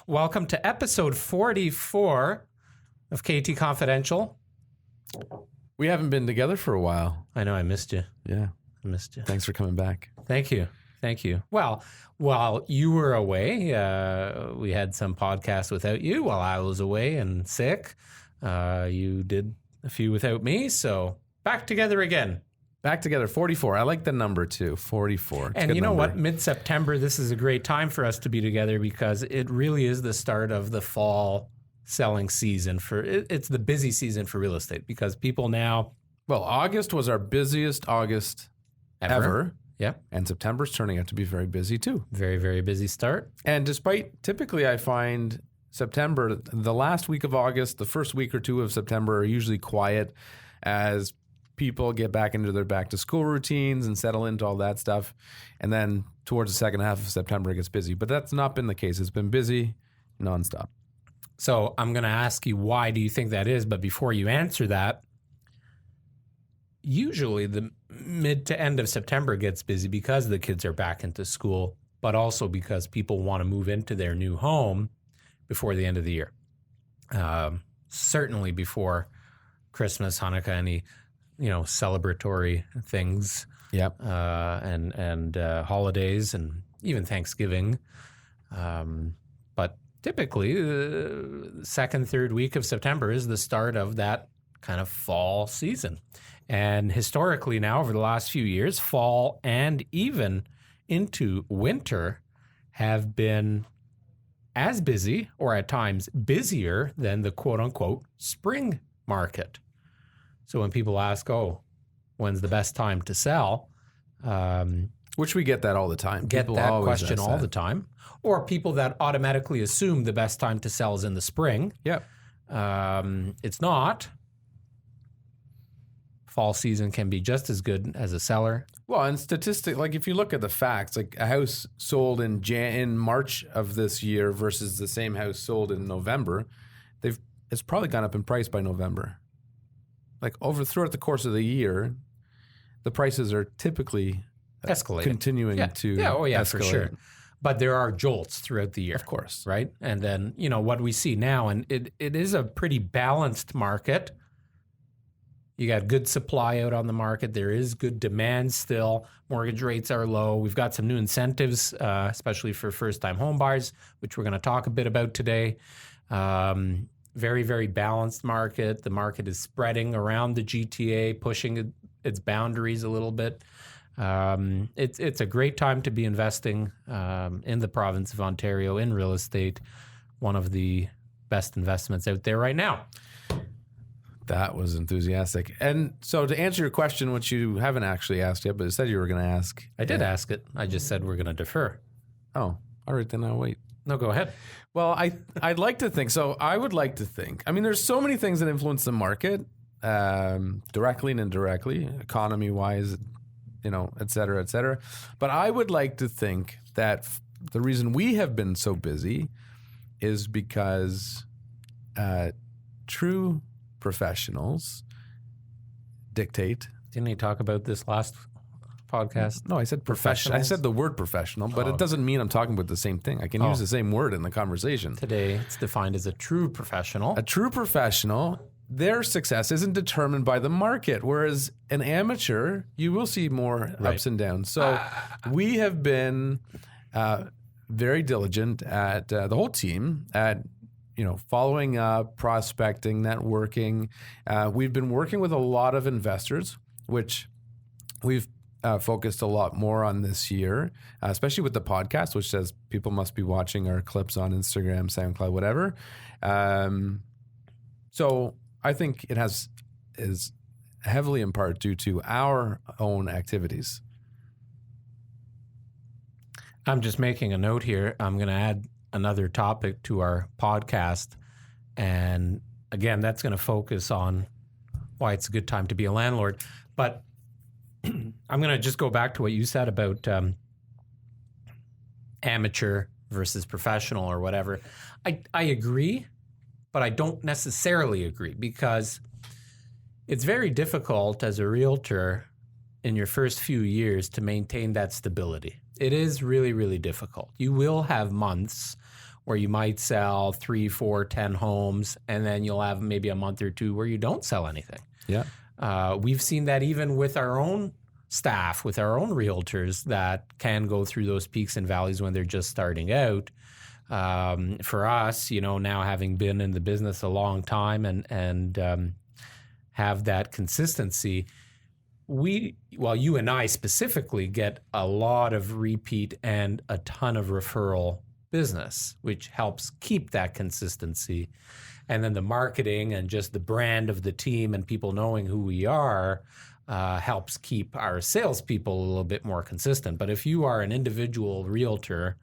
welcome to episode 44 of KT Confidential. We haven't been together for a while. I know, I missed you. Yeah. I missed you. Thanks for coming back. Thank you. Thank you. Well, while you were away, we had some podcasts without you. While I was away and sick, you did a few without me. So back together again. Back together, 44. I like the number too, 44. And you know what? Mid-September, this is a great time for us to be together because it really is the start of the fall selling season. It's the busy season for real estate because people now... Well, August was our busiest August ever. Yeah. And September's turning out to be very busy too. Very, very busy start. And despite, typically I find September, the last week of August, the first week or two of September are usually quiet as people get back into their back to school routines and settle into all that stuff. And then towards the second half of September, it gets busy. But that's not been the case. It's been busy nonstop. So I'm going to ask you, why do you think that is? But before you answer that, usually the mid to end of September gets busy because the kids are back into school, but also because people want to move into their new home before the end of the year. Certainly before Christmas, Hanukkah, any celebratory things. Yep. And holidays and even Thanksgiving. But typically the second, third week of September is the start of that kind of fall season. And historically now, over the last few years, fall and even into winter have been as busy or at times busier than the quote unquote spring market. So when people ask, when's the best time to sell? Which we get that all the time. Get that question all the time. Or people that automatically assume the best time to sell is in the spring. Yep. It's not. Fall season can be just as good as a seller. Well, and like if you look at the facts, like a house sold in March of this year versus the same house sold in November, it's probably gone up in price by November. Like throughout the course of the year, the prices are typically escalating, continuing to escalate. For sure. But there are jolts throughout the year, of course, right? And then what we see now, and it is a pretty balanced market. You got good supply out on the market. There is good demand still. Mortgage rates are low. We've got some new incentives, especially for first-time home buyers, which we're going to talk a bit about today. Very, very balanced market. The market is spreading around the GTA, pushing its boundaries a little bit. It's a great time to be investing in the province of Ontario in real estate. One of the best investments out there right now. That was enthusiastic. And so to answer your question, which you haven't actually asked yet, but you said you were going to ask. I did ask it. I just said we're going to defer. Oh, all right, then I'll wait. No, go ahead. Well, I'd like to think, so I would like to think, there's so many things that influence the market, directly and indirectly, economy-wise, et cetera, et cetera. But I would like to think that the reason we have been so busy is because true professionals dictate. Didn't he talk about this last podcast? No, I said professional. I said the word professional, but it doesn't mean I'm talking about the same thing. I can use the same word in the conversation. Today, it's defined as a true professional. A true professional, their success isn't determined by the market, whereas an amateur, you will see more ups and downs. So we have been very diligent at the whole team at following up, prospecting, networking. We've been working with a lot of investors, which we've focused a lot more on this year, especially with the podcast, which says people must be watching our clips on Instagram, SoundCloud, whatever. So I think it is heavily in part due to our own activities. I'm just making a note here. I'm going to add another topic to our podcast. And again, that's going to focus on why it's a good time to be a landlord. But I'm going to just go back to what you said about amateur versus professional or whatever. I agree, but I don't necessarily agree because it's very difficult as a realtor in your first few years to maintain that stability. It is really, really difficult. You will have months where you might sell 3, 4, 10 homes, and then you'll have maybe a month or two where you don't sell anything. Yeah. We've seen that even with our own staff, with our own realtors that can go through those peaks and valleys when they're just starting out. For us, now having been in the business a long time and have that consistency, you and I specifically get a lot of repeat and a ton of referral business, which helps keep that consistency. And then the marketing and just the brand of the team and people knowing who we are helps keep our salespeople a little bit more consistent. But if you are an individual realtor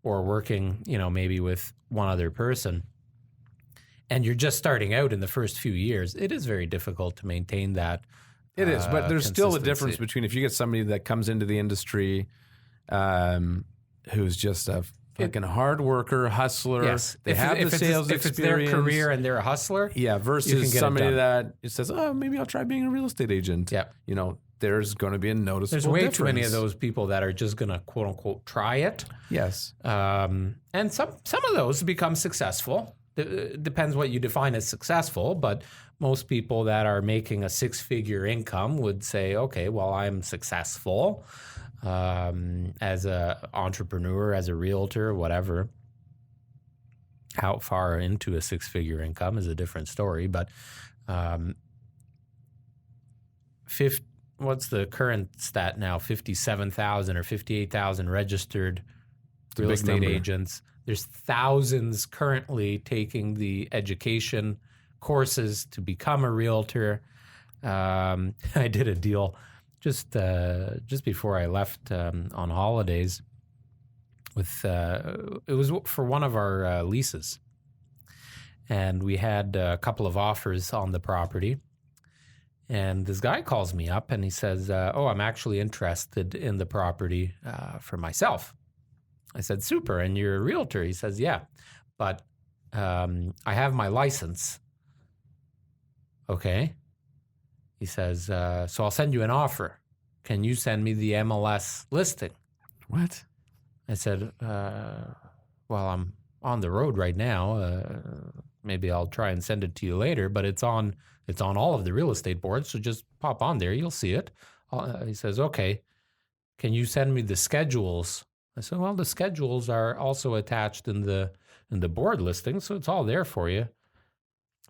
or working, maybe with one other person, and you're just starting out in the first few years, it is very difficult to maintain that. It is, but there's still a difference between if you get somebody that comes into the industry who's just a fucking hard worker, hustler. Yes. They have the sales experience. If it's their career and they're a hustler. Yeah, versus somebody that says, oh, maybe I'll try being a real estate agent. Yeah. There's going to be a noticeable There's way difference. too many of those people that are just going to, quote unquote, try it. Yes. And some of those become successful. Depends what you define as successful, but most people that are making a 6-figure income would say, okay, well, I'm successful as an entrepreneur, as a realtor, whatever. How far into a 6-figure income is a different story, but what's the current stat now? 57,000 or 58,000 registered real estate agents. There's thousands currently taking the education courses to become a realtor. I did a deal just before I left on holidays with it was for one of our leases, and we had a couple of offers on the property. And this guy calls me up and he says, "Oh, I'm actually interested in the property for myself." I said, "Super, and you're a realtor?" He says, "Yeah, but I have my license." Okay. He says, "So I'll send you an offer. Can you send me the MLS listing?" What? I said, "Well, I'm on the road right now. Maybe I'll try and send it to you later, but it's on all of the real estate boards, so just pop on there. You'll see it." He says, "Okay. Can you send me the schedules?" I said, "Well, the schedules are also attached in the board listing, so it's all there for you."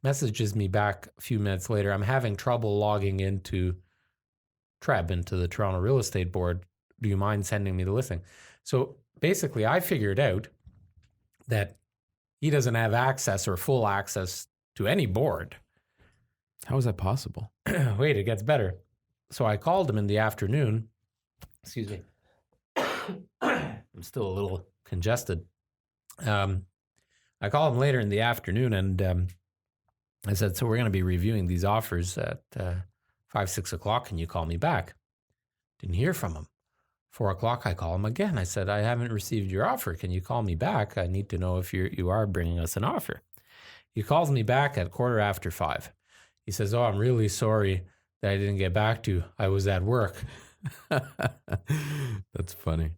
Messages me back a few minutes later. "I'm having trouble logging into the Toronto Real Estate Board. Do you mind sending me the listing?" So basically, I figured out that he doesn't have access or full access to any board. How is that possible? Wait, it gets better. So I called him in the afternoon. Excuse me. I'm still a little congested. I called him later in the afternoon and I said, "So we're going to be reviewing these offers at 5, 6 o'clock. Can you call me back?" Didn't hear from him. 4 o'clock, I call him again. I said, "I haven't received your offer. Can you call me back? I need to know if you are bringing us an offer." He calls me back at 5:15. He says, "Oh, I'm really sorry that I didn't get back to you. I was at work." That's funny.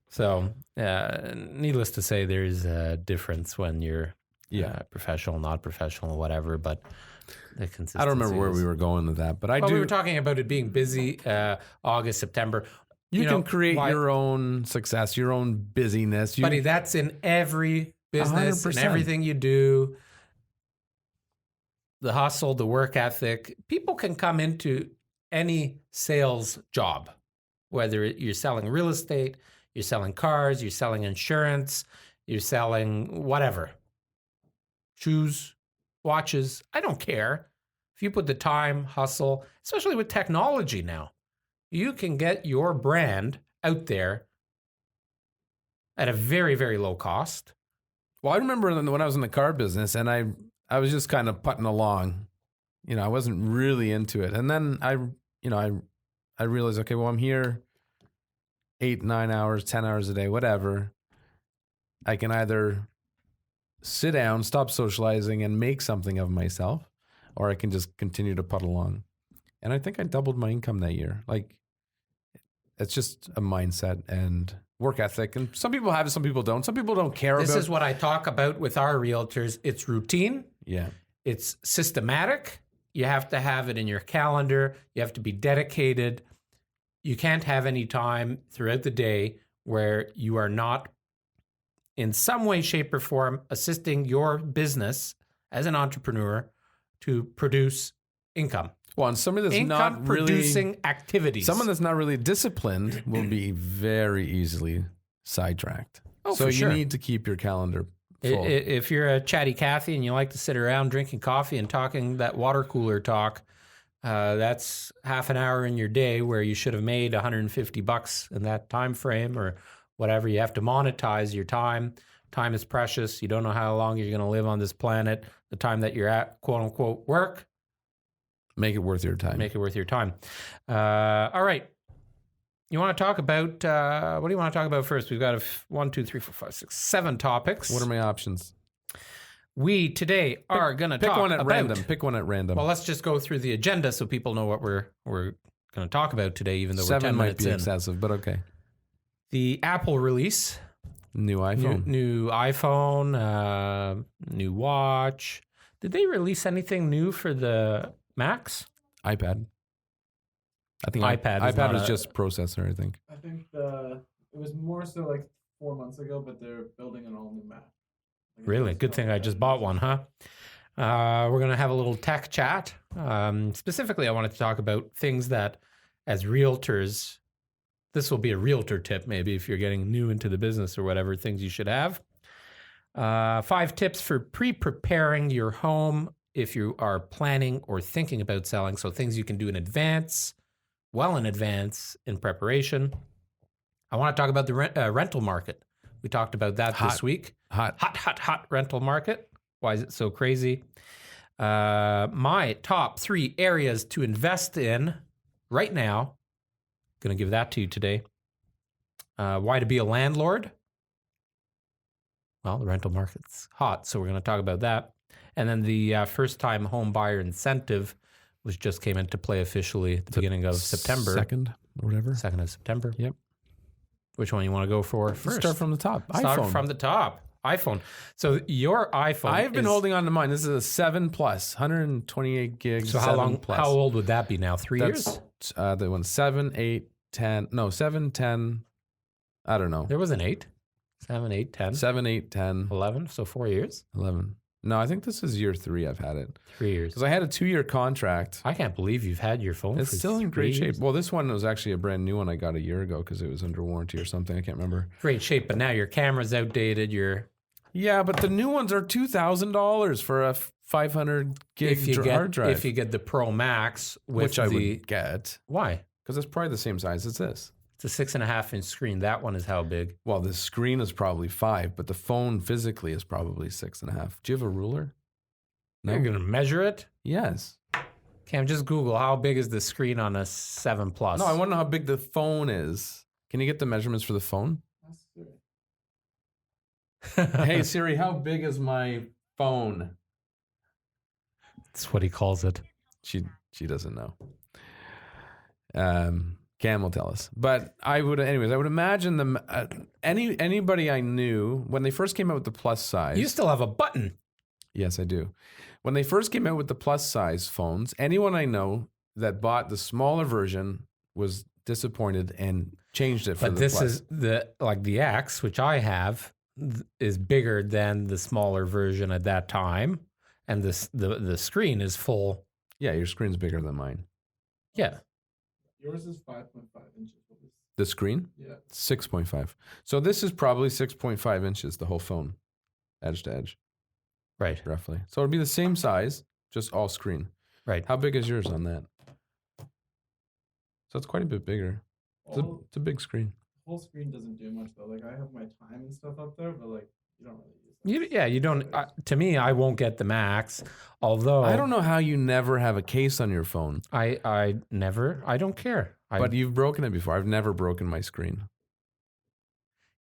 So, needless to say, there's a difference when you're professional, not professional, whatever. But the consistency. I don't remember where we were going with that, but we were talking about it being busy, August, September. You can create your own success, your own busyness. Buddy, that's in every business, 100%. in everything you do. The hustle, the work ethic. People can come into any sales job, whether you're selling real estate, you're selling cars, you're selling insurance, you're selling whatever. Shoes, watches, I don't care. If you put the time, hustle, especially with technology now, you can get your brand out there at a very, very low cost. Well, I remember when I was in the car business and I was just kind of putting along. I wasn't really into it. And then I realized, okay, well, I'm here 8, 9 hours, 10 hours a day, whatever. I can either sit down, stop socializing, and make something of myself, or I can just continue to putt along. And I think I doubled my income that year. Like, it's just a mindset. And work ethic. And some people have it, some people don't. Some people don't care about. This is what I talk about with our realtors. It's routine. Yeah. It's systematic. You have to have it in your calendar. You have to be dedicated. You can't have any time throughout the day where you are not in some way, shape, or form assisting your business as an entrepreneur to produce income. Well, and somebody that's Income not really producing activities. someone that's not really disciplined will be very easily sidetracked. Oh, so for you sure. need to keep your calendar full. If you're a chatty Cathy and you like to sit around drinking coffee and talking that water cooler talk, that's half an hour in your day where you should have made $150 in that time frame or whatever. You have to monetize your time. Time is precious. You don't know how long you're going to live on this planet. The time that you're at, quote unquote, work, Make it worth your time. make it worth your time. All right. You want to talk about, what do you want to talk about first? We've got 7 topics. What are my options? We today are going to Pick talk one at about, random. Pick one at random. Well, let's just go through the agenda so people know what we're going to talk about today, even though we're 10 7 might minutes be in. excessive, but okay. The Apple release, New iPhone. new iPhone, new watch. Did they release anything new for the Macs? iPad. I think iPad is iPad not was a- just processor, I think. I think it was more so like 4 months ago, but they're building an all new Mac. Like, Really? it's Good got thing I like just a- bought one, huh? We're going to have a little tech chat. Specifically, I wanted to talk about things that, as realtors, this will be a realtor tip, maybe if you're getting new into the business or whatever, things you should have. 5 tips for pre-preparing your home if you are planning or thinking about selling. So things you can do in advance, well in advance in preparation. I want to talk about the rental market. We talked about that this Hot. week. Hot. Hot rental market. Why is it so crazy? My top 3 areas to invest in right now. Going to give that to you today. Why to be a landlord? Well, the rental market's hot, so we're going to talk about that. And then the first-time home buyer incentive, which just came into play officially at the beginning of September. 2nd or whatever. 2nd of September. Yep. Which one you want to go for Let's first? start from the top. Start iPhone. from the top. iPhone. So your iPhone. I've been is- holding on to mine. This is a 7 plus, 128 gigs. So how 7 long? Plus. How old would that be now? 3 That's years? the one 7, 8, 10. No, 7, 10. I don't know. There was an 8, 7, 8, 10, 7, 8, 10, 11. So 4 years. 11. No, I think this is year 3 I've had it. 3 years. Because I had a 2-year contract. I can't believe you've had your phone. It's for still in 3 great shape. years. Well, this one was actually a brand new one I got a year ago because it was under warranty or something. I can't remember. Great shape, but now your camera's outdated. Yeah, but the new ones are $2,000 for a 500 gig hard drive. If you get the Pro Max, with which I would get why? because it's probably the same size as this. It's a 6.5-inch screen. That one is how big? Well, the screen is probably 5, but the phone physically is probably 6.5. Do you have a ruler? No. You're gonna measure it? Yes. Cam, just Google how big is the screen on a 7 Plus. No, I want to know how big the phone is. Can you get the measurements for the phone? That's great. Hey Siri, how big is my phone? That's what he calls it. She doesn't know. Cam will tell us. But I would imagine them. Anybody I knew when they first came out with the plus size. You still have a button. Yes, I do. When they first came out with the plus size phones, anyone I know that bought the smaller version was disappointed and changed it for But the this plus. is the X, which I have, is bigger than the smaller version at that time, and the screen is full. Yeah, your screen's bigger than mine. Yeah, Yours is 5.5 inches. What is- The screen? Yeah. 6.5. So this is probably 6.5 inches, the whole phone, edge to edge, right, roughly. So it'd be the same size, just all screen. right. How big is yours on that? So it's quite a bit bigger. All, It's a big screen. whole screen doesn't do much though. Like I have my time and stuff up there, but like you don't really use that. You don't. To me, I won't get the Max. Although I don't know how you never have a case on your phone, I don't care. but you've broken it before. I've never broken my screen.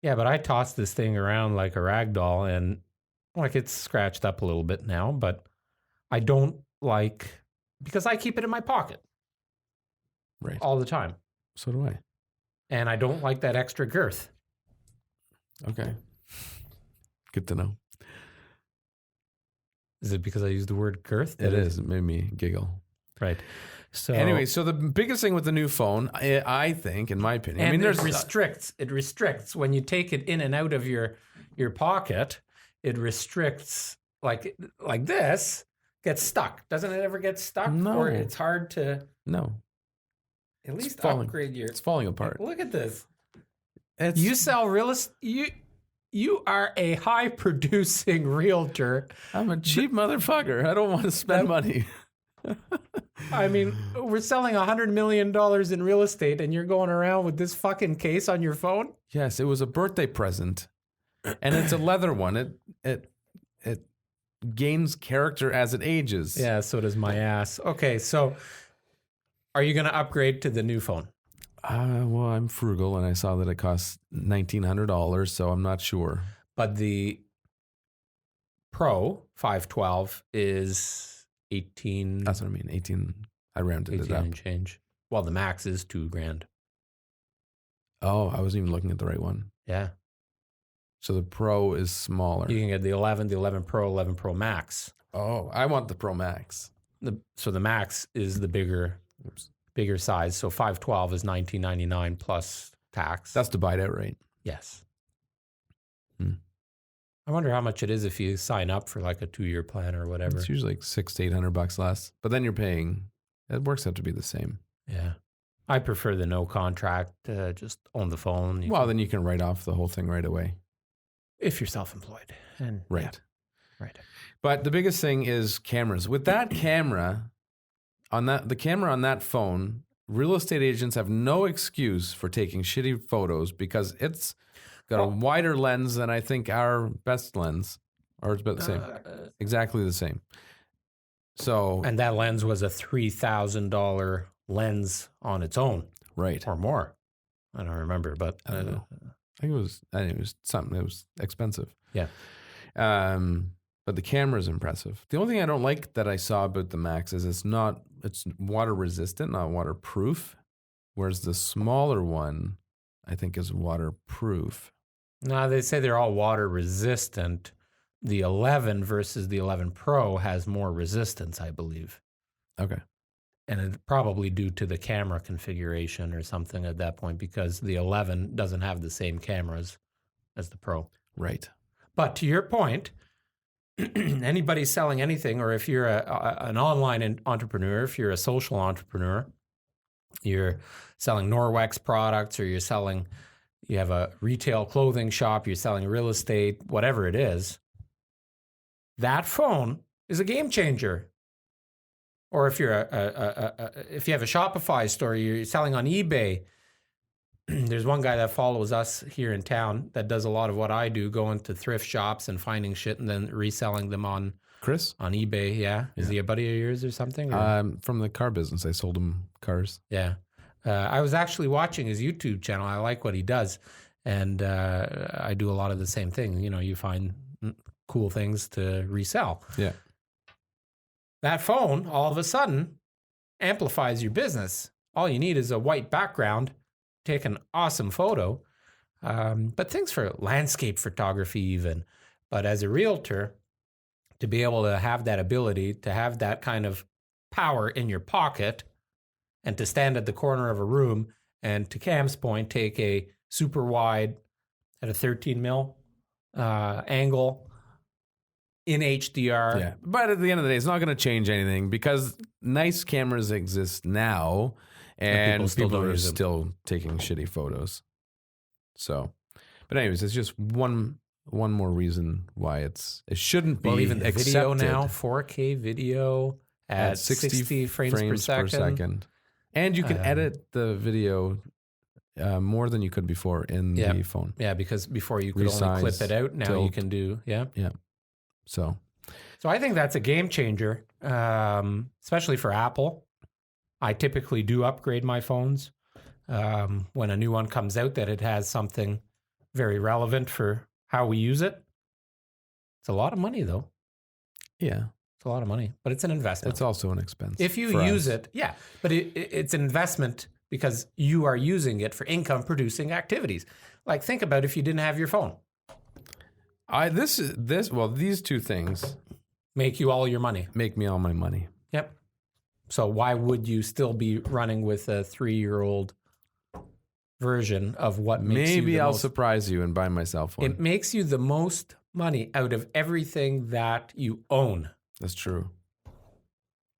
Yeah, but I toss this thing around like a rag doll, and like it's scratched up a little bit now, but I don't like, because I keep it in my pocket Right. all the time, So do I. and I don't like that extra girth. Okay. Good to know. Is it because I used the word girth? It is. It made me giggle. Right. So Anyway, so the biggest thing with the new phone, I think, in my opinion, and there's it restricts when you take it in and out of your pocket. It restricts like this gets stuck. Doesn't it ever get stuck? No. Or it's hard to no, at least falling. upgrade your. It's falling apart. Look at this. It's, You sell real estate. You are a high producing realtor. I'm a cheap motherfucker. I don't want to spend money. I mean, we're selling $100 million in real estate, and you're going around with this fucking case on your phone. Yes, it was a birthday present, and it's a leather one. It gains character as it ages. Yeah, so does my ass. Okay, so are you going to upgrade to the new phone? Well, I'm frugal, and I saw that it costs $1,900, so I'm not sure. But the Pro 512 is 18. That's what I mean. 18. I rounded 18 it up. and change. Well, the max is $2,000. Oh, I wasn't even looking at the right one. Yeah, So the Pro is smaller. you can get the 11 Pro, 11 Pro Max. Oh, I want the Pro Max. So the Max is the bigger size. So 512 is $1,999 plus tax. That's to buy it outright. Yes. Hmm. I wonder how much it is if you sign up for like a 2-year plan or whatever. It's usually like $600 to $800 less, but then you're paying. It works out to be the same. Yeah. I prefer the no contract, just own the phone. Then you can write off the whole thing right away. If you're self-employed. And Right. Yeah, right. But the biggest thing is cameras. With that camera, the camera on that phone, real estate agents have no excuse for taking shitty photos because it's got a wider lens than I think our best lens, or it's about the same, exactly the same. So, And that lens was a $3,000 lens on its own, right, or more. I don't remember, but I don't know. I think it was something that was expensive. Yeah. But the camera is impressive. The only thing I don't like that I saw about the Max is it's water resistant, not waterproof. Whereas the smaller one, I think, is waterproof. No, they say they're all water resistant. The 11 versus the 11 Pro has more resistance, I believe. Okay. And it's probably due to the camera configuration or something at that point, because the 11 doesn't have the same cameras as the Pro. Right. But to your point, anybody selling anything, or if you're an online entrepreneur, if you're a social entrepreneur, you're selling Norwex products, or you have a retail clothing shop, you're selling real estate, whatever it is, that phone is a game changer. Or if you're if you have a Shopify store, you're selling on eBay. There's one guy that follows us here in town that does a lot of what I do, going to thrift shops and finding shit and then reselling them on Chris? on eBay. Yeah. Is he a buddy of yours or something? From the car business. I sold him cars. Yeah. I was actually watching his YouTube channel. I like what he does. And I do a lot of the same thing. You know, you find cool things to resell. Yeah. That phone, all of a sudden, amplifies your business. All you need is a white background, take an awesome photo. But things for landscape photography even. But as a realtor, to be able to have that ability, to have that kind of power in your pocket, and to stand at the corner of a room and, to Cam's point, take a super wide at a 13 mil angle in HDR. Yeah. But at the end of the day, it's not going to change anything because nice cameras exist now and people are still taking shitty photos. So, but anyways, it's just one more reason why it shouldn't be even the accepted. video now, 4K video at 60 frames per second. And you can edit the video more than you could before in the phone. Yeah, because before you could only clip it out. Now you can do, yeah. So I think that's a game changer, especially for Apple. I typically do upgrade my phones when a new one comes out that it has something very relevant for how we use it. It's a lot of money, though. Yeah. It's a lot of money, but it's an investment. It's also an expense. If you use it, yeah. But it's an investment because you are using it for income-producing activities. Like, think about if you didn't have your phone. These two things Make you all your money. make me all my money. Yep. So why would you still be running with a 3-year-old version of what makes you Maybe the I'll most, surprise you and buy myself one. it makes you the most money out of everything that you own. That's true.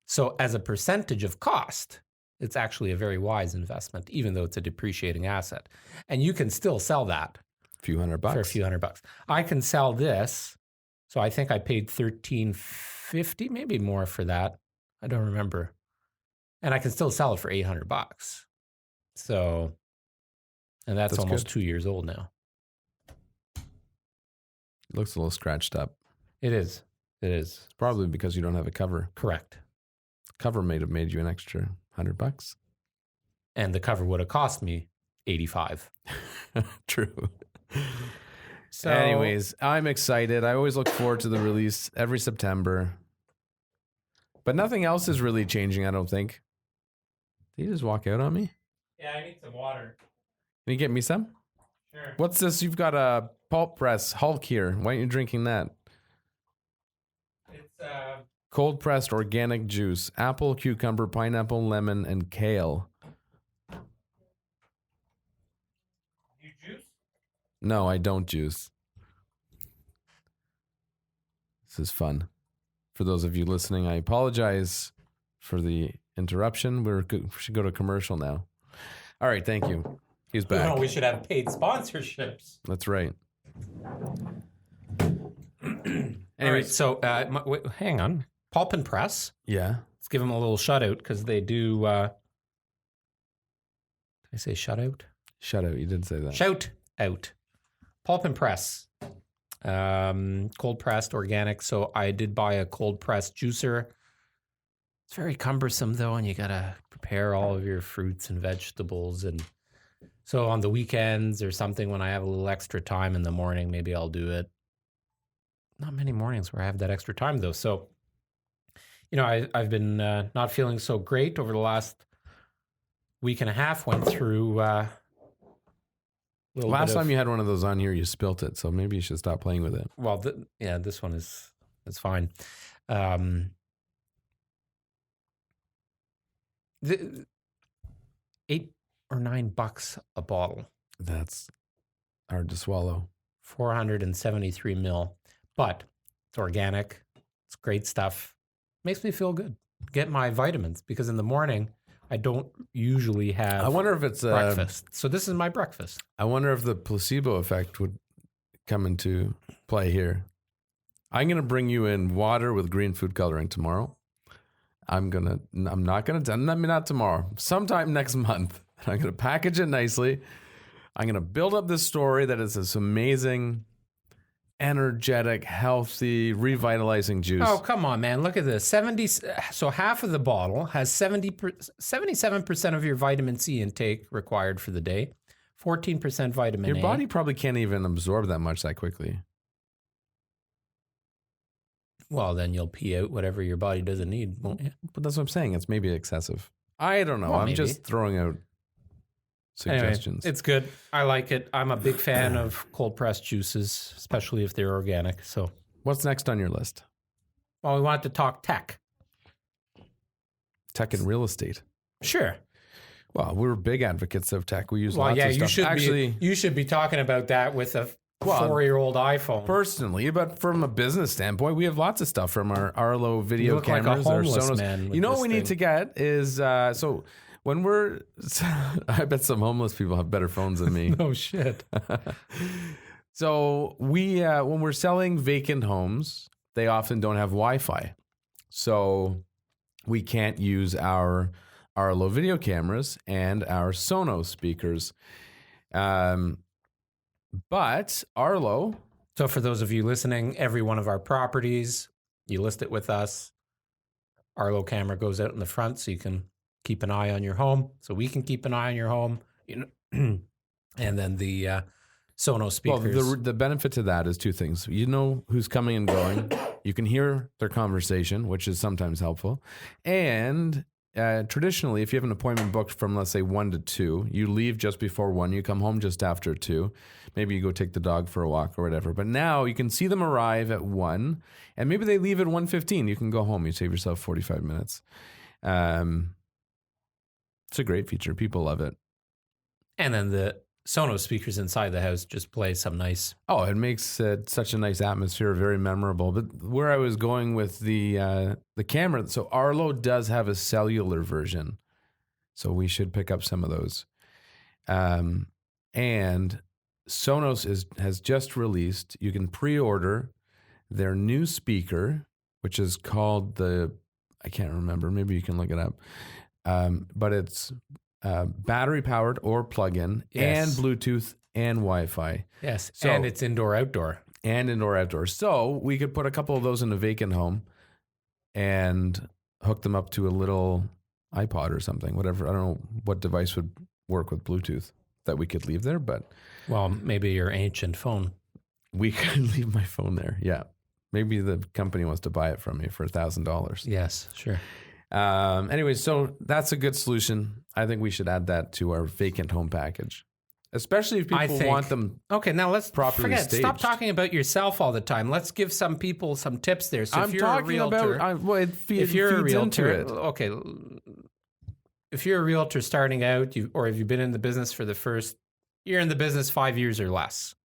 So as a percentage of cost, it's actually a very wise investment, even though it's a depreciating asset. And you can still sell that A few $100. for a few $100. I can sell this. So I think I paid $1,350, maybe more for that. I don't remember. And I can still sell it for $800. So, and that's almost good. 2 years old now. It looks a little scratched up. It is. It is. It's probably because you don't have a cover. Correct. Cover may have made you an extra $100. And the cover would have cost me $85. True. So, Anyways, I'm excited. I always look forward to the release every September. But nothing else is really changing, I don't think. Did you just walk out on me? yeah, I need some water. Can you get me some? Sure. What's this? You've got a pulp press Hulk here. Why aren't you drinking that? It's Cold pressed organic juice. Apple, cucumber, pineapple, lemon, and kale. you juice? No, I don't juice. This is fun. For those of you listening, I apologize for the interruption. We should go to commercial now. All right, thank you. He's back. No, we should have paid sponsorships. That's right. All right, so wait, hang on. Pulp and Press. Yeah. Let's give them a little shout out because they do. Did I say shout out? Shut out. You did say that. Shout out. Pulp and Press. Cold pressed organic. So I did buy a cold pressed juicer. It's very cumbersome though, and you gotta prepare all of your fruits and vegetables. And so on the weekends or something, when I have a little extra time in the morning, maybe I'll do it. Not many mornings where I have that extra time though. So, you know, I've been not feeling so great over the last week and a half. Went through. Last time you had one of those on here, you spilt it. So maybe you should stop playing with it. Well, yeah, this one is fine. The $8 or $9 a bottle, That's hard to swallow. 473 mil, but it's organic. It's great stuff. Makes me feel good. Get my vitamins because in the morning I don't usually have. I wonder if it's breakfast. So this is my breakfast. I wonder if the placebo effect would come into play here. I'm going to bring you in water with green food coloring tomorrow. Not tomorrow, sometime next month. I'm going to package it nicely. I'm going to build up this story that is this amazing, energetic, healthy, revitalizing juice. Oh, come on, man. Look at this. 70. So half of the bottle has 77% of your vitamin C intake required for the day. 14% vitamin A. Your body probably can't even absorb that much that quickly. Well, then you'll pee out whatever your body doesn't need, won't you? But that's what I'm saying. It's maybe excessive. I don't know. Well, I'm maybe. just throwing out suggestions. Anyway, it's good. I like it. I'm a big fan of cold pressed juices, especially if they're organic. So, What's next on your list? well, we wanted to talk tech. Tech and real estate. Sure. Well, we're big advocates of tech. We use Well, lots yeah, of stuff. you should be talking about that with a 4-year-old iPhone. Personally, but from a business standpoint, we have lots of stuff from our Arlo video You look like a cameras. our homeless Sonos. man with You know what this we need to thing. get is so when we're. I bet some homeless people have better phones than me. Oh shit. So we when we're selling vacant homes, they often don't have Wi-Fi, so we can't use our Arlo video cameras and our Sonos speakers. But Arlo, So for those of you listening, every one of our properties, you list it with us. Arlo camera goes out in the front so you can keep an eye on your home. So we can keep an eye on your home. You know, and then the Sonos speakers. well, the benefit to that is two things. You know who's coming and going. You can hear their conversation, which is sometimes helpful. And traditionally, if you have an appointment booked from, let's say, 1 to 2, you leave just before 1, you come home just after 2. Maybe you go take the dog for a walk or whatever. But now you can see them arrive at 1, and maybe they leave at 1:15. You can go home. You save yourself 45 minutes. It's a great feature. People love it. And then the Sonos speakers inside the house just play some nice. Oh, it makes such a nice atmosphere, very memorable. But where I was going with the camera, so Arlo does have a cellular version, so we should pick up some of those. And Sonos has just released. You can pre-order their new speaker, which is called I can't remember. Maybe you can look it up. But it's battery powered or plug-in, and Bluetooth and Wi-Fi. Yes, so, and it's indoor-outdoor. So we could put a couple of those in a vacant home and hook them up to a little iPod or something, whatever. I don't know what device would work with Bluetooth that we could leave there, but... Well, maybe your ancient phone. We could leave my phone there, yeah. Maybe the company wants to buy it from me for $1,000. Yes, sure. Anyway, so that's a good solution. I think we should add that to our vacant home package, especially if people want them. Okay, now let's properly staged. Stop talking about yourself all the time. Let's give some people some tips there. So if you're a realtor, if you're a realtor, okay, if you're a realtor starting out, or if you've been in the business for you're in the business 5 years or less.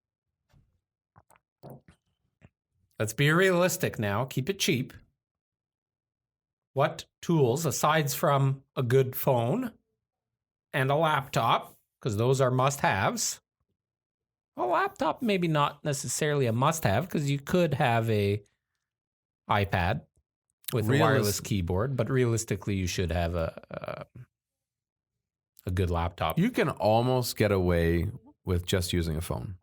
Let's be realistic now. Keep it cheap. What tools, aside from a good phone and a laptop, because those are must-haves. A laptop, maybe not necessarily a must-have, because you could have a iPad with a wireless keyboard, but realistically, you should have a good laptop. You can almost get away with just using a phone.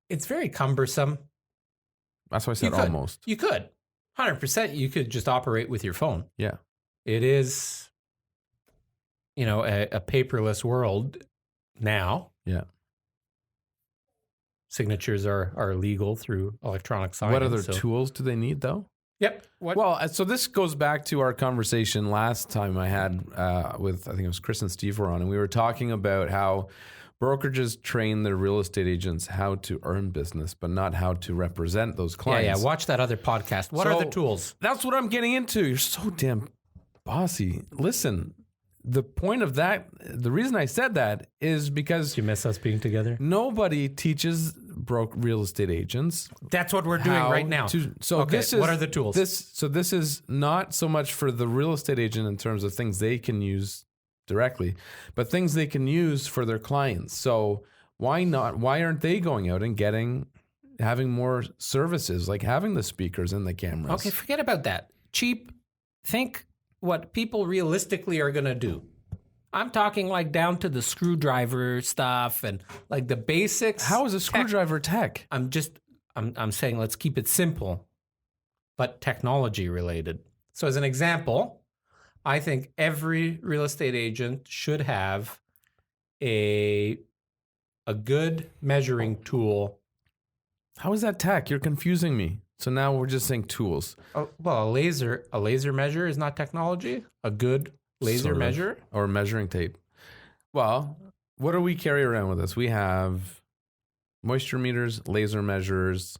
It's very cumbersome. That's why I said almost. You could. 100%, you could just operate with your phone. Yeah. It is, a paperless world now. Yeah. Signatures are legal through electronic signing. What other tools do they need, though? Yep. Well, so this goes back to our conversation last time I had with, I think it was Chris and Steve were on, and we were talking about how brokerages train their real estate agents how to earn business, but not how to represent those clients. Yeah. Watch that other podcast. What are the tools? That's what I'm getting into. You're so damn bossy. Listen, the point of that, the reason I said that is because... Did you miss us being together? Nobody teaches real estate agents. That's what we're doing right now. What are the tools? This is not so much for the real estate agent in terms of things they can use directly, but things they can use for their clients. So why aren't they going out and having more services, like having the speakers and the cameras? Okay, forget about that. Cheap. Think what people realistically are going to do. I'm talking like down to the screwdriver stuff and like the basics. How is a screwdriver tech? I'm saying let's keep it simple, but technology related. So as an example, I think every real estate agent should have a good measuring tool. How is that tech? You're confusing me. So now we're just saying tools. Well, a laser measure is not technology. A good laser measure? Or measuring tape. Well, what do we carry around with us? We have moisture meters, laser measures.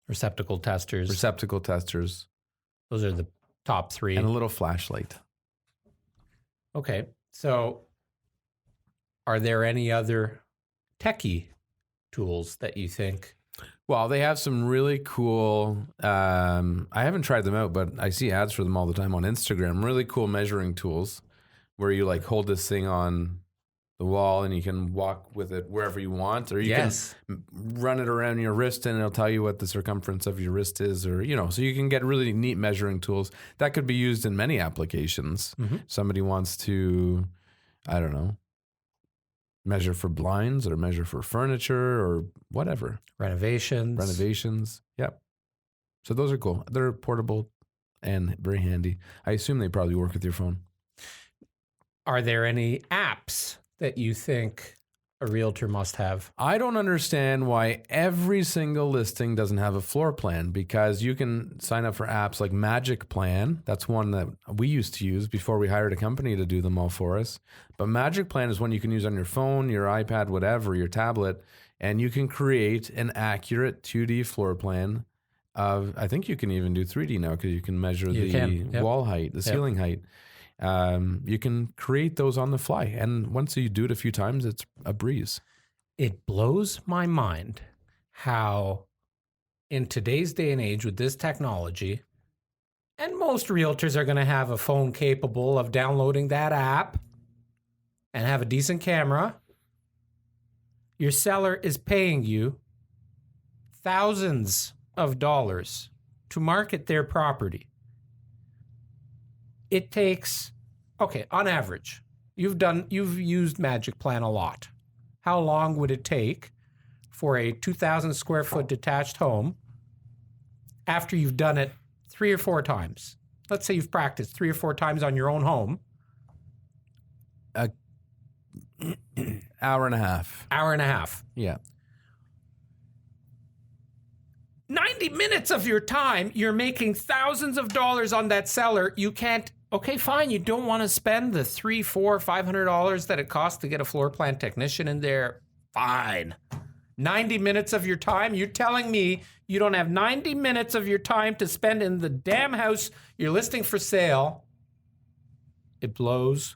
Receptacle testers. Those are the top 3. And a little flashlight. Okay. So are there any other techie tools that you think? Well, they have some really cool, I haven't tried them out, but I see ads for them all the time on Instagram. Really cool measuring tools where you like hold this thing on the wall and you can walk with it wherever you want, or you can run it around your wrist and it'll tell you what the circumference of your wrist is, or, so you can get really neat measuring tools that could be used in many applications. Mm-hmm. Somebody wants to, I don't know, measure for blinds or measure for furniture or whatever. Renovations. Yep. So those are cool. They're portable and very handy. I assume they probably work with your phone. Are there any apps that you think a realtor must have. I don't understand why every single listing doesn't have a floor plan, because you can sign up for apps like Magic Plan. That's one that we used to use before we hired a company to do them all for us. But Magic Plan is one you can use on your phone, your iPad, whatever, your tablet, and you can create an accurate 2D floor plan of, I think you can even do 3D now because you can measure the wall height, the ceiling height. You can create those on the fly. And once you do it a few times, it's a breeze. It blows my mind how in today's day and age with this technology, and most realtors are going to have a phone capable of downloading that app and have a decent camera. Your seller is paying you thousands of dollars to market their property. It takes, on average, you've used Magic Plan a lot. How long would it take for a 2,000 square foot detached home after you've done it 3 or 4 times? Let's say you've practiced 3 or 4 times on your own home. Hour and a half. Hour and a half. Yeah. 90 minutes of your time, you're making thousands of dollars on that seller. You can't, okay, fine. You don't want to spend the $300, $400, $500 that it costs to get a floor plan technician in there. Fine. 90 minutes of your time. You're telling me you don't have 90 minutes of your time to spend in the damn house you're listing for sale. It blows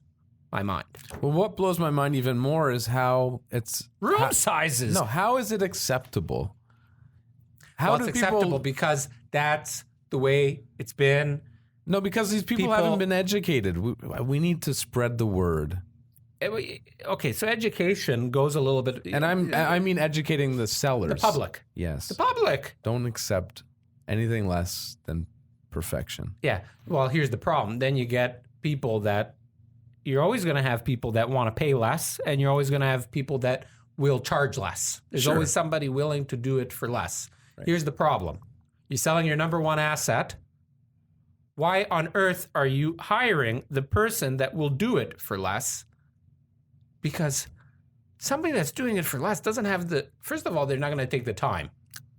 my mind. Well, what blows my mind even more is how it's... Room sizes. No, how is it acceptable? How it's acceptable because that's the way it's been. No, because these people haven't been educated. We need to spread the word. Okay, so education goes a little bit... And I mean educating the sellers. The public. Yes. The public. Don't accept anything less than perfection. Yeah. Well, here's the problem. Then you get people that... You're always going to have people that want to pay less, and you're always going to have people that will charge less. There's always somebody willing to do it for less. Right. Here's the problem. You're selling your number one asset. Why on earth are you hiring the person that will do it for less? Because somebody that's doing it for less doesn't have the... First of all, they're not going to take the time.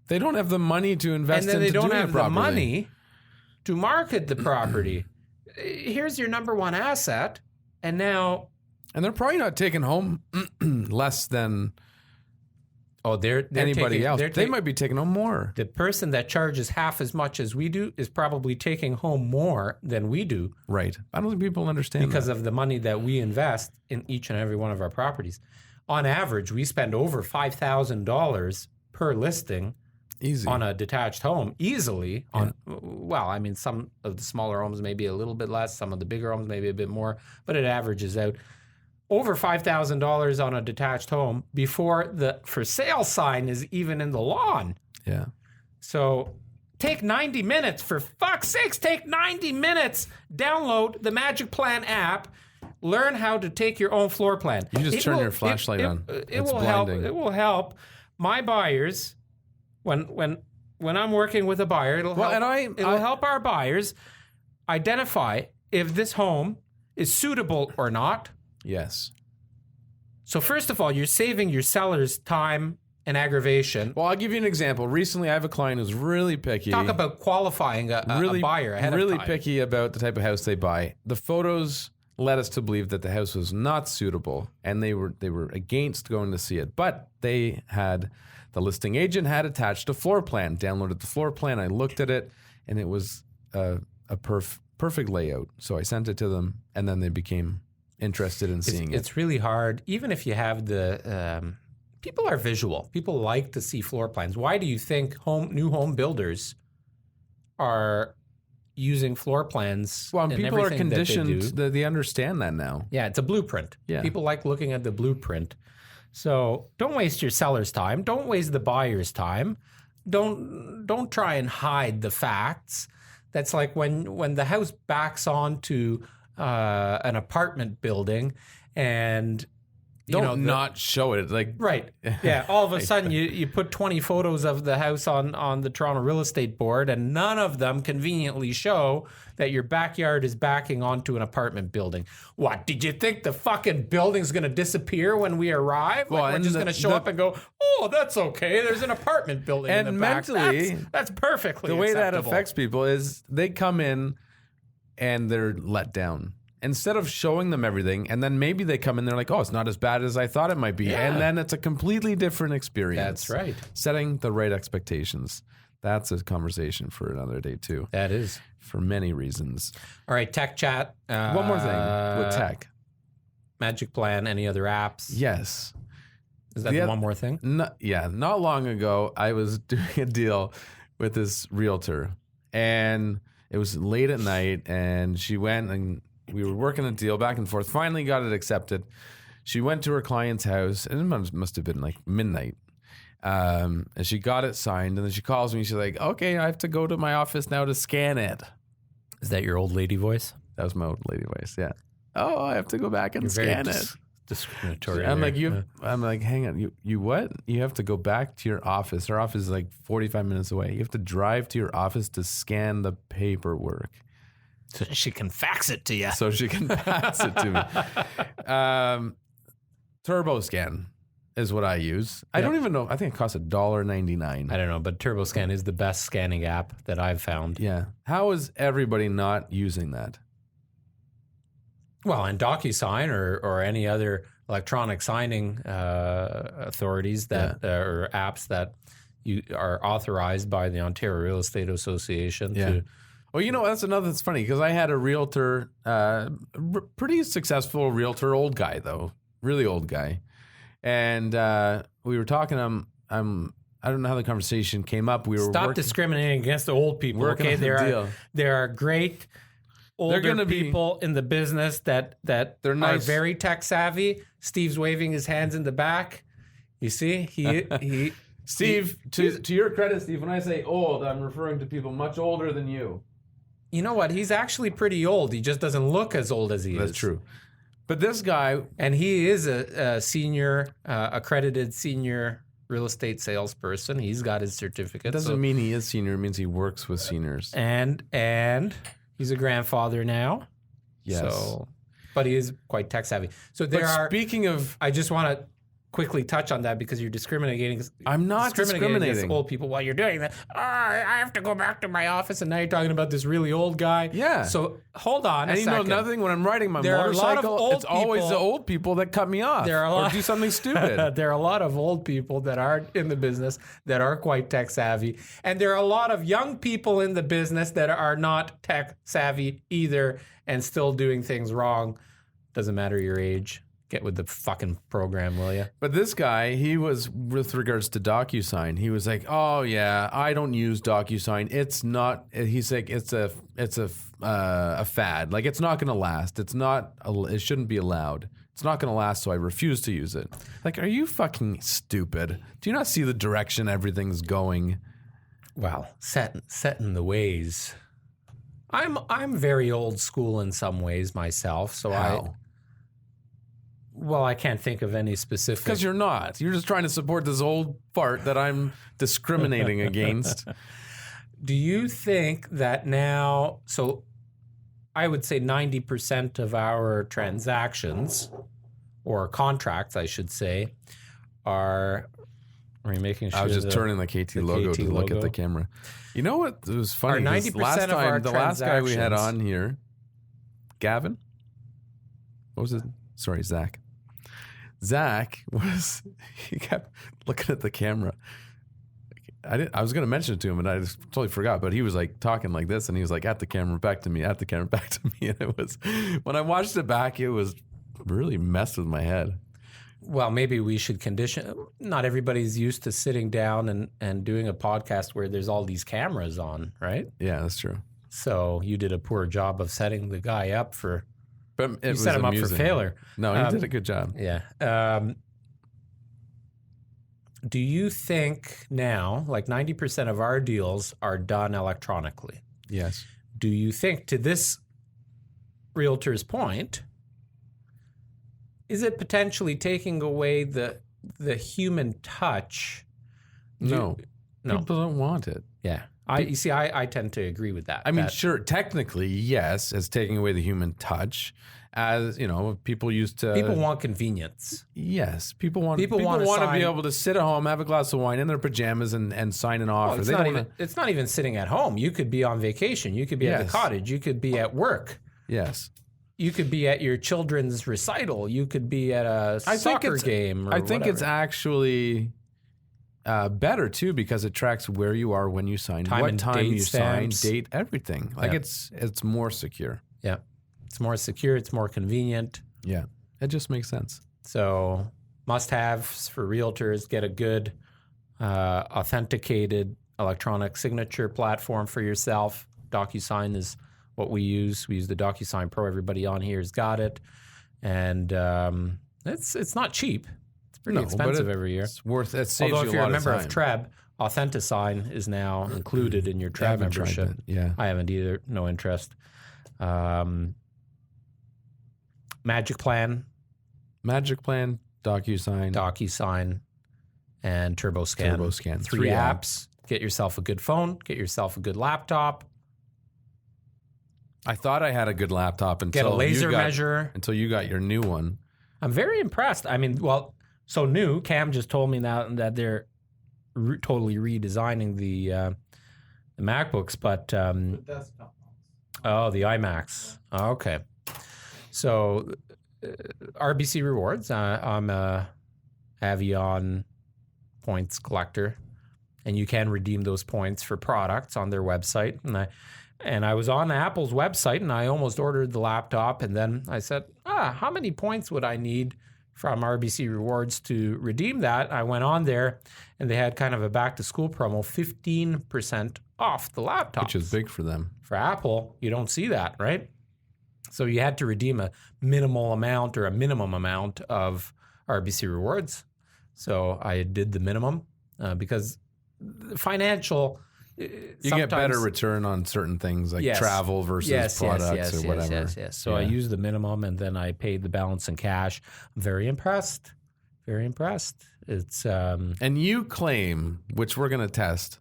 They don't have the money to invest into doing it properly. And then they don't have the money to market the property. Here's your number one asset, and now... And they're probably not taking home less than... they're anybody else. They might be taking home more. The person that charges half as much as we do is probably taking home more than we do. Right. I don't think people understand because of the money that we invest in each and every one of our properties. On average, we spend over $5,000 per listing on a detached home easily. Some of the smaller homes may be a little bit less. Some of the bigger homes maybe a bit more, but it averages out. Over $5,000 on a detached home before the for sale sign is even in the lawn. Yeah. So take 90 minutes. For fuck's sakes, take 90 minutes. Download the Magic Plan app. Learn how to take your own floor plan. You just turn your flashlight on. It will blinding. It will help my buyers when I'm working with a buyer. It'll help our buyers identify if this home is suitable or not. Yes. So first of all, you're saving your sellers time and aggravation. Well, I'll give you an example. Recently, I have a client who's really picky. Talk about qualifying a buyer ahead of time. Really picky about the type of house they buy. The photos led us to believe that the house was not suitable, and they were against going to see it. But the listing agent had attached a floor plan. Downloaded the floor plan. I looked at it, and it was a perfect layout. So I sent it to them, and then they became interested in seeing it. It's really hard, even if you have the people are visual. People like to see floor plans. Why do you think new home builders are using floor plans? Well, people are conditioned. They understand that now. Yeah, it's a blueprint. Yeah. People like looking at the blueprint. So don't waste your seller's time. Don't waste the buyer's time. Don't try and hide the facts. That's like when the house backs onto an apartment building and Don't not show it. Like Right. Yeah. All of a sudden, you put 20 photos of the house on the Toronto Real Estate Board, and none of them conveniently show that your backyard is backing onto an apartment building. What? Did you think the fucking building's going to disappear when we arrive? Like, we're just going to show up and go, oh, that's okay. There's an apartment building in the back. Mentally, that's perfectly the way acceptable. that affects people is they come in and they're let down. Instead of showing them everything, and then maybe they come in, they're like, oh, it's not as bad as I thought it might be. Yeah. And then it's a completely different experience. That's right. Setting the right expectations. That's a conversation for another day, too. That is. For many reasons. All right, tech chat. One more thing with tech. Magic Plan, any other apps? Yes. Is that the one more thing? Not long ago, I was doing a deal with this realtor, and it was late at night, and she went and we were working a deal back and forth. Finally got it accepted. She went to her client's house, and it must have been like midnight. And she got it signed, and then she calls me. She's like, okay, I have to go to my office now to scan it. Is that your old lady voice? That was my old lady voice, yeah. Oh, I have to go back and scan it. Discriminatory. I'm like, hang on, you what? You have to go back to your office. Her office is like 45 minutes away. You have to drive to your office to scan the paperwork. So she can fax it to you. So she can pass it to me. Turbo Scan is what I use. I don't even know. I think it costs $1.99. I don't know, but TurboScan is the best scanning app that I've found. Yeah. How is everybody not using that? Well, and DocuSign or any other electronic signing authorities that or apps that you are authorized by the Ontario Real Estate Association to. Well, you know, that's another that's funny because I had a realtor, pretty successful realtor, old guy though, really old guy. And we were talking to him. I don't know how the conversation came up. We were Stop discriminating against the old people. Okay, there are great older people in the business that they're nice. Are very tech savvy. Steve's waving his hands in the back. You see, he Steve. To your credit, Steve, when I say old, I'm referring to people much older than you. You know what? He's actually pretty old. He just doesn't look as old as he is. That's true. But this guy... And he is a senior, accredited senior real estate salesperson. He's got his certificate. Doesn't mean he is senior. It means he works with seniors. And he's a grandfather now. Yes. But he is quite tech savvy. So speaking of... I just want to quickly touch on that because you're discriminating. I'm not discriminating against old people while you're doing that. I have to go back to my office, and now you're talking about this really old guy. Yeah. So hold on. And you know nothing when I'm riding my motorcycle. It's always the old people that cut me off or do something stupid. There are a lot of old people that are in the business that are quite tech savvy, and there are a lot of young people in the business that are not tech savvy either and still doing things wrong. Doesn't matter your age. Get with the fucking program, will you? But this guy, he was, with regards to DocuSign, he was like, oh, yeah, I don't use DocuSign. It's not, he's like, it's a fad. Like, it's not going to last. It shouldn't be allowed. It's not going to last, so I refuse to use it. Like, are you fucking stupid? Do you not see the direction everything's going? Well, set in the ways. I'm very old school in some ways myself, so How? I can't think of any specific... Because you're not. You're just trying to support this old fart that I'm discriminating against. Do you think that now... So I would say 90% of our transactions, or contracts, I should say, are you making sure... I was just turning the KT logo to look at the camera. You know what? It was funny. 90% of our the last guy we had on here, Gavin? What was it? Sorry, Zach. He kept looking at the camera. I was going to mention it to him, and I just totally forgot. But he was like talking like this, and he was like, "At the camera, back to me. At the camera, back to me." And it was, when I watched it back, it was really messed with my head. Well, maybe we should condition. Not everybody's used to sitting down and doing a podcast where there's all these cameras on, right? Yeah, that's true. So you did a poor job of setting the guy up for. But you set him up for failure. No, he did a good job. Yeah. Do you think now, like 90% of our deals are done electronically? Yes. Do you think, to this realtor's point, is it potentially taking away the human touch? No. No. People don't want it. Yeah. I tend to agree with that. I mean, sure, technically, yes, as taking away the human touch. As people used to. People want convenience. Yes, people want to sign, be able to sit at home, have a glass of wine in their pajamas, and sign an offer. It's not even sitting at home. You could be on vacation. You could be at the cottage. You could be at work. Yes. You could be at your children's recital. You could be at a soccer game. Or I think it's actually better too because it tracks where you are when you sign, what time you sign, date, everything. Like it's more secure. Yeah. It's more secure. It's more convenient. Yeah. It just makes sense. So must-haves for realtors, get a good authenticated electronic signature platform for yourself. DocuSign is what we use. We use the DocuSign Pro. Everybody on here has got it. And it's not cheap. It's pretty expensive every year. It's worth it. Saves Although you if you're a member of of TREB, AuthentiSign is now included in your TREB membership. Yeah. I haven't either. No interest. Magic Plan, DocuSign, and TurboScan. Three apps. Get yourself a good phone. Get yourself a good laptop. I thought I had a good laptop until get a laser measure. Until you got your new one. I'm very impressed. I mean, so new. Cam just told me now that they're totally redesigning the MacBooks, but The desktop ones. oh, the iMacs. Oh, okay. So RBC Rewards. I'm a Avion points collector, and you can redeem those points for products on their website. And I was on Apple's website, and I almost ordered the laptop, and then I said, how many points would I need from RBC Rewards to redeem that? I went on there, and they had kind of a back-to-school promo, 15% off the laptop. Which is big for them. For Apple, you don't see that, right? So you had to redeem a minimal amount or a minimum amount of RBC Rewards. So I did the minimum because financial... You get better return on certain things like travel versus products or whatever. Yes. So I used the minimum and then I paid the balance in cash. I'm very impressed. Very impressed. It's and you claim, which we're going to test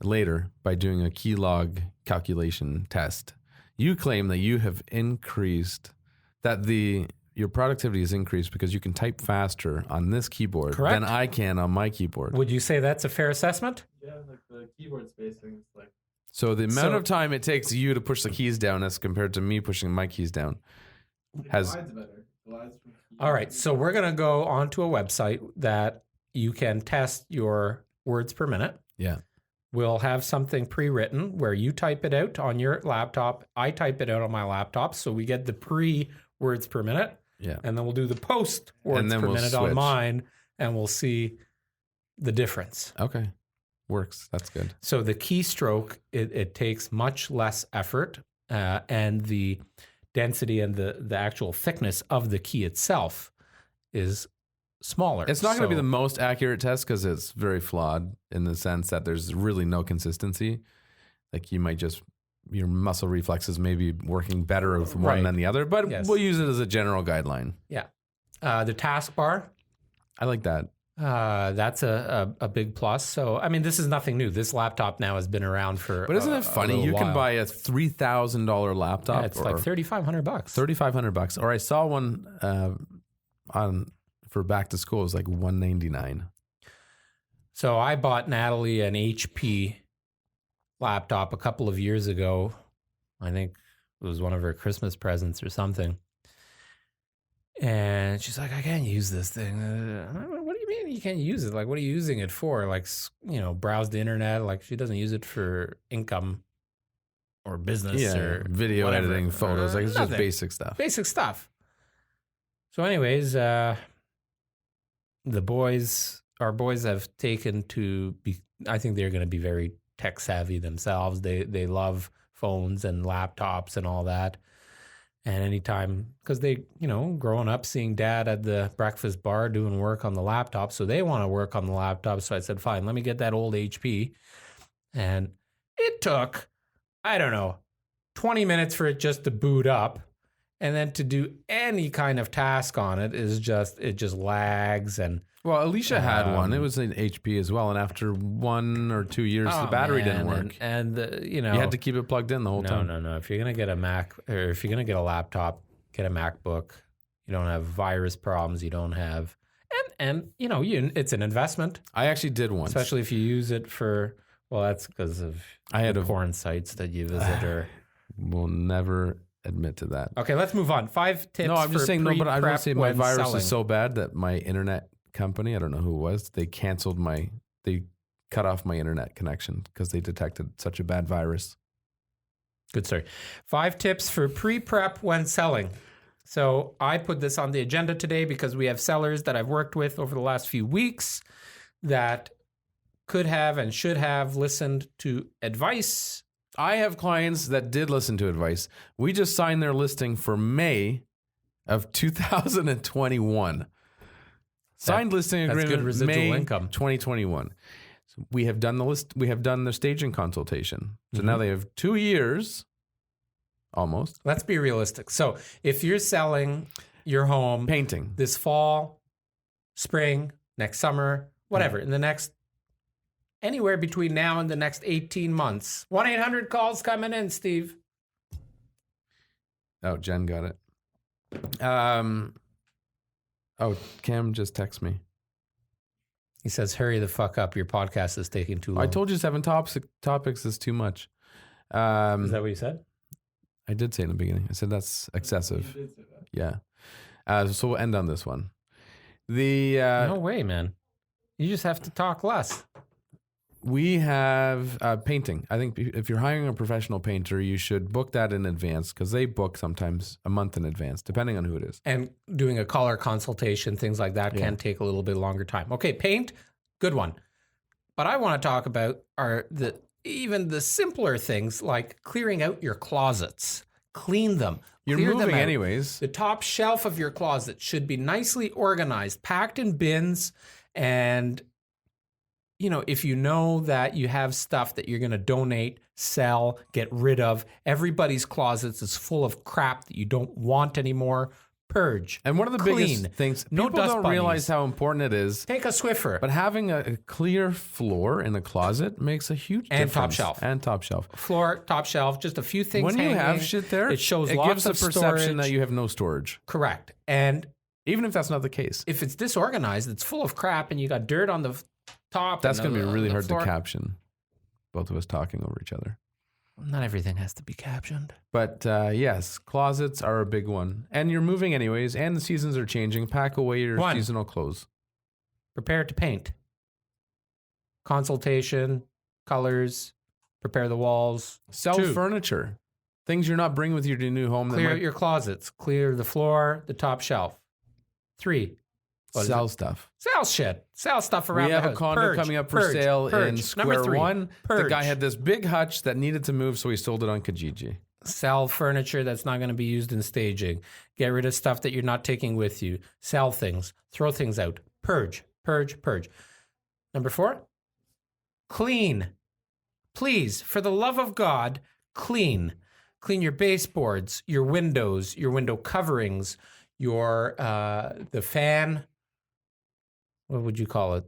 later by doing a keylog calculation test. You claim that you have increased your productivity has increased because you can type faster on this keyboard than I can on my keyboard. Would you say that's a fair assessment? Yeah, like the keyboard spacing is like. So the amount of time it takes you to push the keys down as compared to me pushing my keys down has. Glides better. Glides from All right, so we're going to go onto a website that you can test your words per minute. Yeah. We'll have something pre-written where you type it out on your laptop. I type it out on my laptop, so we get the pre-words per minute. Yeah. And then we'll do the post words per minute on mine, and we'll see the difference. Okay. Works. That's good. So the keystroke, it takes much less effort, and the density and the actual thickness of the key itself is smaller. It's not going to be the most accurate test because it's very flawed in the sense that there's really no consistency. Like you might just... your muscle reflexes may be working better with one than the other, but we'll use it as a general guideline. Yeah. The taskbar. I like that. That's a big plus. So, I mean, this is nothing new. This laptop now has been around for But isn't it funny? You can buy a $3,000 laptop. Yeah, it's like $3,500. $3,500. Or I saw one for back to school. It was like $199. So I bought Natalie an HP laptop a couple of years ago. I think it was one of her Christmas presents or something. And she's like, I can't use this thing. What do you mean you can't use it? Like, what are you using it for? Like, browse the internet. Like, she doesn't use it for income or business or video whatever. editing, photos. Like, it's Nothing. just basic stuff. Basic stuff. So anyways, our boys have taken to be, I think they're going to be very tech savvy themselves. They love phones and laptops and all that. And anytime, because they, growing up seeing dad at the breakfast bar doing work on the laptop, so they want to work on the laptop. So I said, fine, let me get that old HP. And it took, 20 minutes for it just to boot up. And then to do any kind of task on it is just lags. And Well, Alicia had one. It was an HP as well. And after 1 or 2 years, the battery didn't work. And you had to keep it plugged in the whole time. No. If you're going to get a Mac, or if you're going to get a laptop, get a MacBook. You don't have virus problems. You don't have, and it's an investment. I actually did once. Especially if you use it for, well, that's because of the porn sites that you visit or. We'll never admit to that. Okay, let's move on. 5 tips. No, I'm just saying. No, but I don't say my virus selling. is so bad that my internet company, I don't know who it was, they cut off my internet connection because they detected such a bad virus. Good story. 5 tips for pre-prep when selling. So I put this on the agenda today because we have sellers that I've worked with over the last few weeks that could have and should have listened to advice. I have clients that did listen to advice. We just signed their listing for May of 2021. Signed listing agreement. That's good residual May income. 2021. So we have done the list. We have done the staging consultation. So now they have 2 years, almost. Let's be realistic. So if you're selling your home, Painting. this fall, spring, next summer, whatever, in the next anywhere between now and the next 18 months. 1-800 calls coming in, Steve. Oh, Jen got it. Cam just texted me. He says, hurry the fuck up. Your podcast is taking too long. I told you 7 topics is too much. Is that what you said? I did say in the beginning. I said that's excessive. You did say that. Yeah. So we'll end on this one. No way, man. You just have to talk less. We have painting. I think if you're hiring a professional painter, you should book that in advance because they book sometimes a month in advance, depending on who it is. And doing a color consultation, things like that can take a little bit longer time. Okay, paint, good one. But I want to talk about even the simpler things like clearing out your closets. Clean them. You're Clear them moving out. anyways. The top shelf of your closet should be nicely organized, packed in bins, and if you know that you have stuff that you're going to donate, sell, get rid of, everybody's closets is full of crap that you don't want anymore. Purge. And one of the biggest things, No people dust don't realize how important it is. Take a Swiffer. But having a clear floor in a closet makes a huge difference. And top shelf. Floor, top shelf, just a few things When hanging. you have shit there, it shows it lots gives the of perception storage. that you have no storage. Correct. And even if that's not the case. if it's disorganized, it's full of crap and you got dirt on the top. That's going to be really hard floor. to caption. Both of us talking over each other. Not everything has to be captioned. But yes, closets are a big one. And you're moving anyways, and the seasons are changing. Pack away your seasonal clothes. Prepare to paint. Consultation, colors, prepare the walls. Sell 2, furniture. Things you're not bringing with you to your new home. clear out your closets. Clear the floor, the top shelf. 3, sell stuff. sell shit. Sell stuff around We have the a house. condo coming up for sale in Number Square 3, One. The purge. guy had this big hutch that needed to move, so he sold it on Kijiji. Sell furniture that's not going to be used in staging. Get rid of stuff that you're not taking with you. Sell things. Throw things out. Purge. Purge. Purge. Number 4, clean. Please, for the love of God, clean. Clean your baseboards, your windows, your window coverings, your the fan. What would you call it?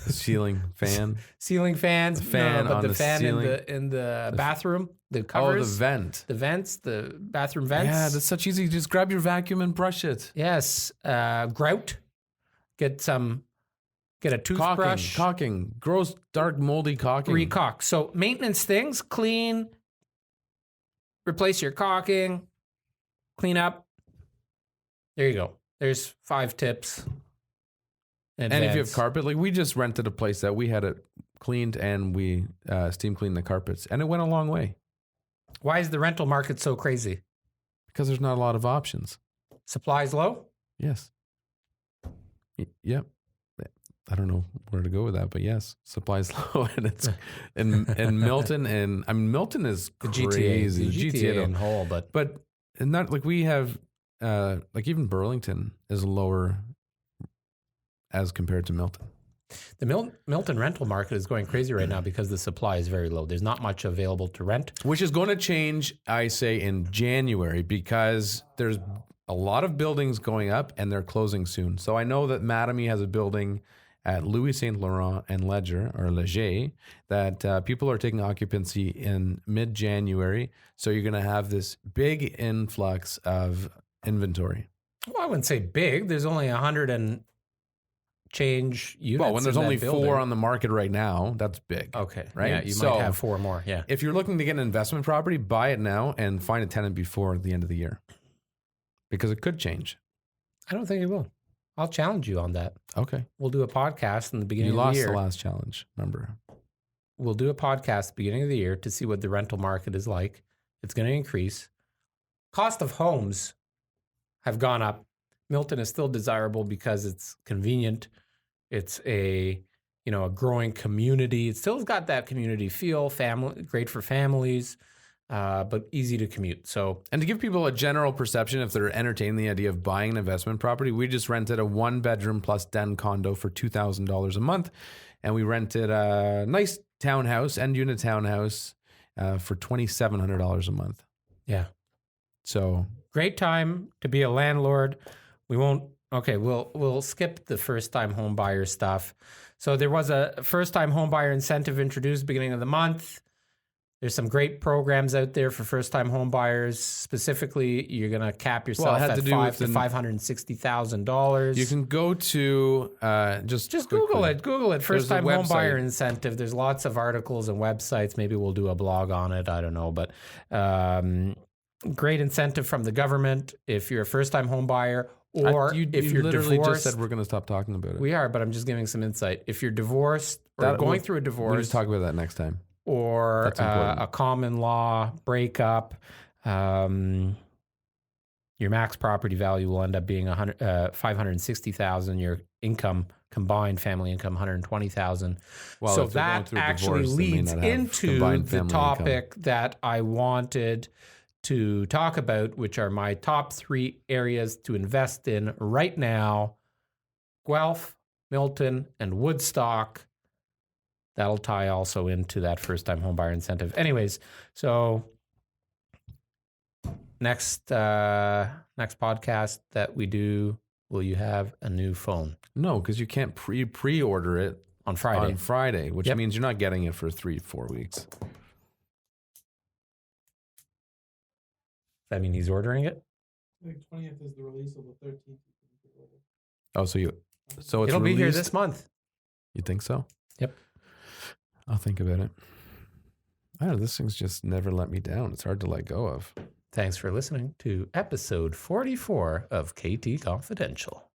Ceiling fan. Ceiling fans. The fan but on the the fan ceiling. in the bathroom. The covers. Oh, the vent. The vents. The bathroom vents. Yeah, that's such easy. Just grab your vacuum and brush it. Yes. Grout. Get a toothbrush. Caulking. Gross, dark, moldy caulking. Recaulk. So maintenance things, clean. Replace your caulking. Clean up. There you go. There's 5 tips. And if you have carpet, like we just rented a place that we had it cleaned and we steam cleaned the carpets, and it went a long way. Why is the rental market so crazy? Because there's not a lot of options. Supplies low? Yes. Yep. I don't know where to go with that, but yes, supplies low, and it's in Milton, and I mean Milton is crazy. The GTA in whole, but not like we have, like even Burlington is lower as compared to Milton. The Milton rental market is going crazy right now because the supply is very low. There's not much available to rent. Which is going to change, I say, in January because there's a lot of buildings going up and they're closing soon. So I know that Mattamy has a building at Louis Saint Laurent and Leger that people are taking occupancy in mid-January. So you're going to have this big influx of inventory. Well, I wouldn't say big. There's only 100 and change units. Well, when there's only building. 4 on the market right now, that's big. Okay. Right? Yeah, you might have 4 more. Yeah. If you're looking to get an investment property, buy it now and find a tenant before the end of the year. Because it could change. I don't think it will. I'll challenge you on that. Okay. We'll do a podcast in the beginning of the year. You lost the last challenge, remember? We'll do a podcast at the beginning of the year to see what the rental market is like. It's going to increase. Cost of homes have gone up. Milton is still desirable because it's convenient. It's a growing community. It still got that community feel, great for families, but easy to commute. And to give people a general perception, if they're entertaining the idea of buying an investment property, we just rented a 1-bedroom plus den condo for $2,000 a month. And we rented a nice townhouse, end unit townhouse, for $2,700 a month. Yeah. So great time to be a landlord. We'll skip the first-time home buyer stuff. So there was a first-time home buyer incentive introduced beginning of the month. There's some great programs out there for first-time home buyers. Specifically, you're going to cap yourself at $560,000. You can go to just Google it. Google it. First-time home buyer incentive. There's lots of articles and websites. Maybe we'll do a blog on it. I don't know, but great incentive from the government if you're a first-time home buyer. Or if you're literally divorced, just said we're going to stop talking about it. We are, but I'm just giving some insight. If you're divorced or going through a divorce, we'll just talk about that next time. Or a common law breakup, your max property value will end up being $560,000. Your income combined family income $120,000. Well, so that actually leads into the topic that I wanted to talk about, which are my top 3 areas to invest in right now: Guelph, Milton, and Woodstock. That'll tie also into that first-time homebuyer incentive. Anyways, so next podcast that we do, will you have a new phone? No, because you can't pre-order it on Friday. Which means you're not getting it for 3-4 weeks. That mean he's ordering it? I think 20th is the release of the 13th. Oh, so it'll be here this month. You think so? Yep. I'll think about it. I don't know, this thing's just never let me down. It's hard to let go of. Thanks for listening to episode 44 of KT Confidential.